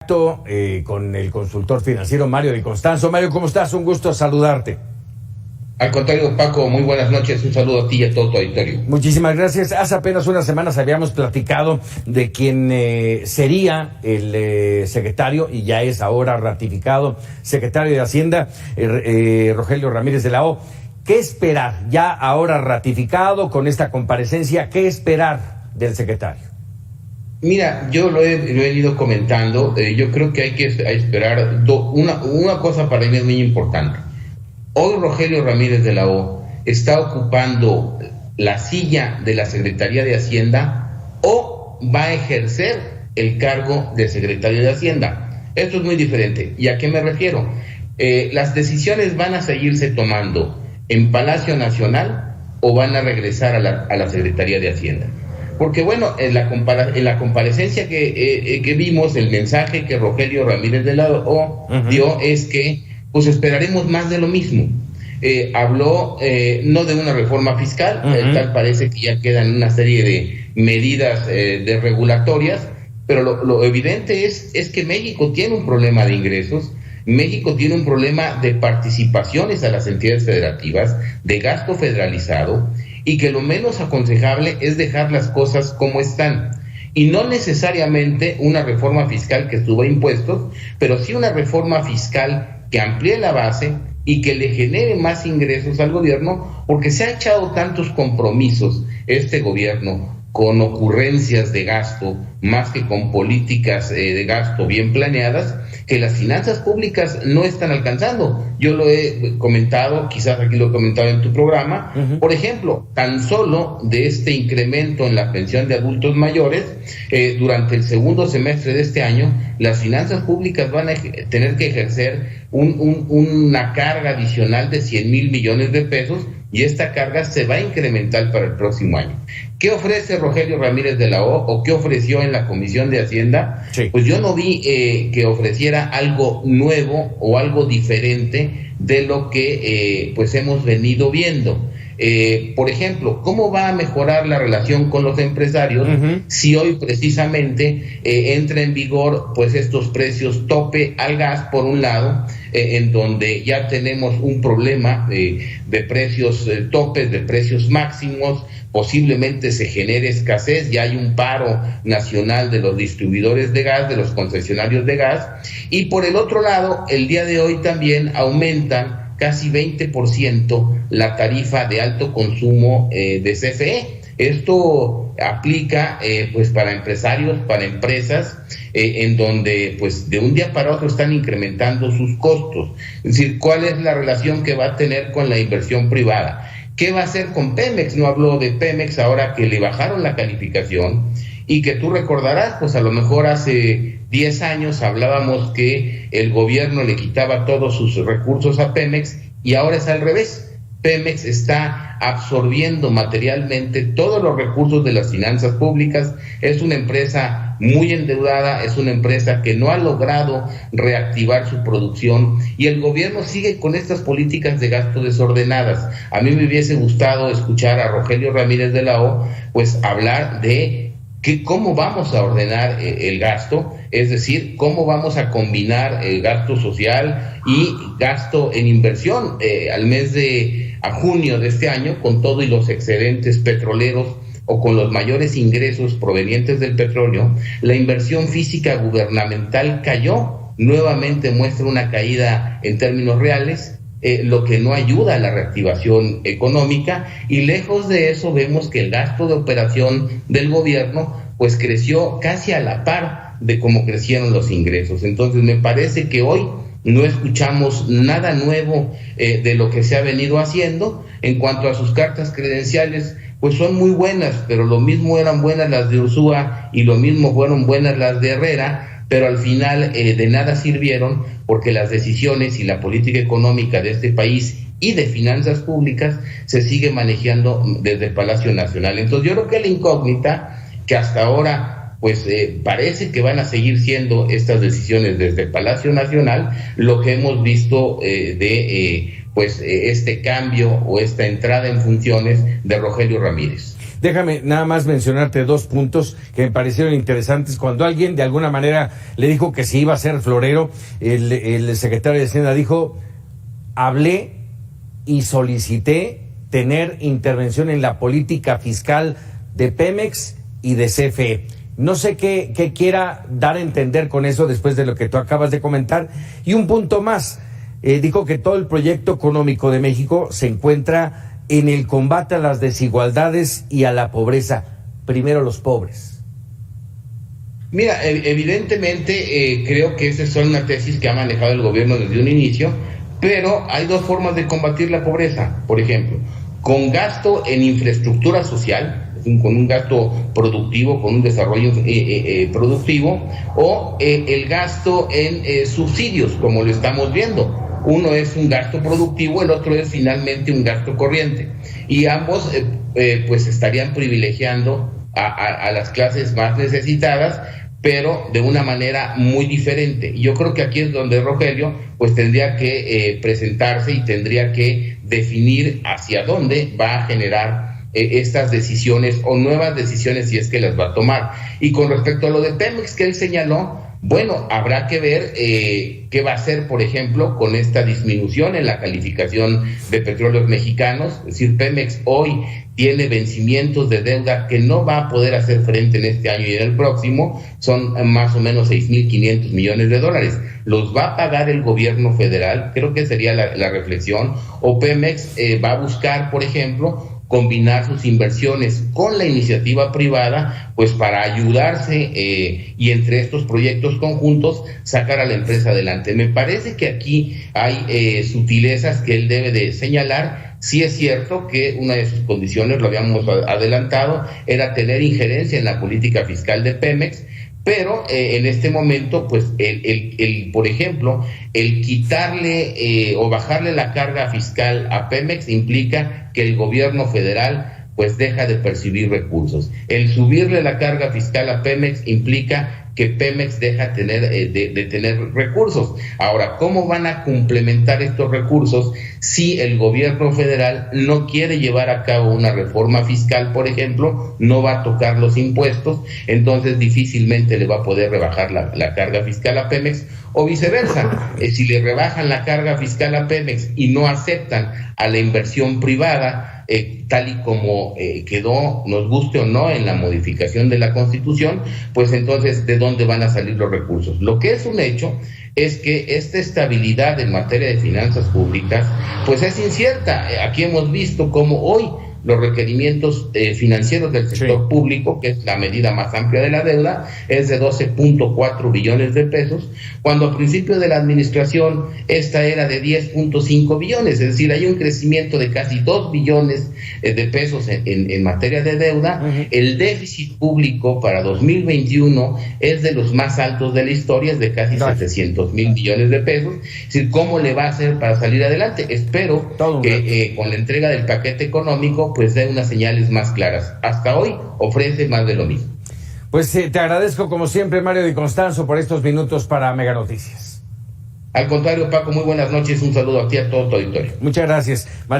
contacto con el consultor financiero Mario Di Constanzo. Mario, ¿cómo estás? Un gusto saludarte. Al contrario, Paco, muy buenas noches, un saludo a ti y a todo tu auditorio. Muchísimas gracias. Hace apenas unas semanas habíamos platicado de quién sería el secretario, y ya es ahora ratificado, secretario de Hacienda, Rogelio Ramírez de la O. ¿Qué esperar? Ya ahora ratificado con esta comparecencia, ¿qué esperar del secretario? Mira, yo lo he ido comentando, yo creo que hay que esperar una cosa para mí es muy importante. Hoy Rogelio Ramírez de la O está ocupando la silla de la Secretaría de Hacienda o va a ejercer el cargo de secretario de Hacienda. Esto es muy diferente. ¿Y a qué me refiero? Las decisiones van a seguirse tomando en Palacio Nacional o van a regresar a la Secretaría de Hacienda. Porque bueno, en la comparecencia que vimos, el mensaje que Rogelio Ramírez de la O dio es que pues esperaremos más de lo mismo. Habló no de una reforma fiscal, tal parece que ya quedan una serie de medidas regulatorias, pero lo evidente es que México tiene un problema de ingresos, México tiene un problema de participaciones a las entidades federativas, de gasto federalizado, y que lo menos aconsejable es dejar las cosas como están. Y no necesariamente una reforma fiscal que suba impuestos, pero sí una reforma fiscal que amplíe la base y que le genere más ingresos al gobierno, porque se ha echado tantos compromisos este gobierno con ocurrencias de gasto, más que con políticas de gasto bien planeadas, que las finanzas públicas no están alcanzando. Yo lo he comentado, quizás aquí lo he comentado en tu programa, por ejemplo, tan solo de este incremento en la pensión de adultos mayores, durante el segundo semestre de este año, las finanzas públicas van a tener que ejercer una carga adicional de 100,000 millones de pesos, y esta carga se va a incrementar para el próximo año. ¿Qué ofrece Rogelio Ramírez de la O qué ofreció en la Comisión de Hacienda? Sí. Pues yo no vi que ofreciera algo nuevo o algo diferente de lo que pues hemos venido viendo. Por ejemplo, ¿cómo va a mejorar la relación con los empresarios si hoy precisamente entra en vigor pues estos precios tope al gas, por un lado, en donde ya tenemos un problema de precios topes, de precios máximos, posiblemente se genere escasez, ya hay un paro nacional de los distribuidores de gas, de los concesionarios de gas, y por el otro lado, el día de hoy también aumentan casi 20% la tarifa de alto consumo de CFE. Esto aplica pues para empresarios, para empresas, en donde pues de un día para otro están incrementando sus costos. Es decir, ¿cuál es la relación que va a tener con la inversión privada? ¿Qué va a hacer con Pemex? No habló de Pemex ahora que le bajaron la calificación, y que tú recordarás, pues a lo mejor hace 10 años hablábamos que el gobierno le quitaba todos sus recursos a Pemex, y ahora es al revés. Pemex está absorbiendo materialmente todos los recursos de las finanzas públicas. Es una empresa muy endeudada, es una empresa que no ha logrado reactivar su producción, y el gobierno sigue con estas políticas de gasto desordenadas. A mí me hubiese gustado escuchar a Rogelio Ramírez de la O pues hablar de cómo vamos a ordenar el gasto, es decir, cómo vamos a combinar el gasto social y gasto en inversión. Al mes a junio de este año, con todo y los excedentes petroleros o con los mayores ingresos provenientes del petróleo, la inversión física gubernamental cayó, nuevamente muestra una caída en términos reales, lo que no ayuda a la reactivación económica, y lejos de eso vemos que el gasto de operación del gobierno pues creció casi a la par de cómo crecieron los ingresos. Entonces me parece que hoy no escuchamos nada nuevo de lo que se ha venido haciendo. En cuanto a sus cartas credenciales, pues son muy buenas, pero lo mismo eran buenas las de Ursúa y lo mismo fueron buenas las de Herrera, pero al final de nada sirvieron, porque las decisiones y la política económica de este país y de finanzas públicas se sigue manejando desde el Palacio Nacional. Entonces yo creo que la incógnita, que hasta ahora pues parece que van a seguir siendo estas decisiones desde el Palacio Nacional, lo que hemos visto este cambio o esta entrada en funciones de Rogelio Ramírez. Déjame nada más mencionarte dos puntos que me parecieron interesantes. Cuando alguien de alguna manera le dijo que se iba a ser florero, el secretario de Hacienda dijo: hablé y solicité tener intervención en la política fiscal de Pemex y de CFE. No sé qué quiera dar a entender con eso después de lo que tú acabas de comentar. Y un punto más, dijo que todo el proyecto económico de México se encuentra en el combate a las desigualdades y a la pobreza. Primero los pobres. Mira, evidentemente creo que esa es una tesis que ha manejado el gobierno desde un inicio, pero hay dos formas de combatir la pobreza. Por ejemplo, con gasto en infraestructura social, con un gasto productivo, con un desarrollo productivo, o el gasto en subsidios, como lo estamos viendo. Uno es un gasto productivo, el otro es finalmente un gasto corriente. Y ambos pues estarían privilegiando a las clases más necesitadas, pero de una manera muy diferente. Yo creo que aquí es donde Rogelio pues tendría que presentarse y tendría que definir hacia dónde va a generar estas decisiones o nuevas decisiones, si es que las va a tomar. Y con respecto a lo de Pemex que él señaló, bueno, habrá que ver qué va a hacer, por ejemplo, con esta disminución en la calificación de petróleos mexicanos. Es decir, Pemex hoy tiene vencimientos de deuda que no va a poder hacer frente en este año y en el próximo. Son más o menos 6.500 millones de dólares. ¿Los va a pagar el gobierno federal? Creo que sería la reflexión. O Pemex va a buscar, por ejemplo, combinar sus inversiones con la iniciativa privada, pues para ayudarse y entre estos proyectos conjuntos sacar a la empresa adelante. Me parece que aquí hay sutilezas que él debe de señalar. Sí es cierto que una de sus condiciones, lo habíamos adelantado, era tener injerencia en la política fiscal de Pemex, pero en este momento, pues, por ejemplo, el quitarle o bajarle la carga fiscal a Pemex implica que el gobierno federal pues deja de percibir recursos. El subirle la carga fiscal a Pemex implica que Pemex deja de tener recursos. Ahora, ¿cómo van a complementar estos recursos si el gobierno federal no quiere llevar a cabo una reforma fiscal, por ejemplo, no va a tocar los impuestos? Entonces difícilmente le va a poder rebajar la carga fiscal a Pemex, o viceversa. Si le rebajan la carga fiscal a Pemex y no aceptan a la inversión privada, tal y como quedó, nos guste o no, en la modificación de la Constitución, pues entonces, ¿de dónde van a salir los recursos? Lo que es un hecho es que esta estabilidad en materia de finanzas públicas, pues es incierta. Aquí hemos visto cómo hoy los requerimientos financieros del sector público, que es la medida más amplia de la deuda, es de 12.4 billones de pesos, cuando a principio de la administración esta era de 10.5 billones, es decir, hay un crecimiento de casi 2 billones de pesos en materia de deuda. El déficit público para 2021 es de los más altos de la historia, es de casi 700,000 millones de pesos. Es decir, ¿cómo le va a hacer para salir adelante? Espero que con la entrega del paquete económico pues dé unas señales más claras. Hasta hoy ofrece más de lo mismo. Pues te agradezco como siempre, Mario Di Constanzo, por estos minutos para Mega Noticias. Al contrario, Paco, muy buenas noches, un saludo a ti, a todo tu auditorio. Muchas gracias, Mario.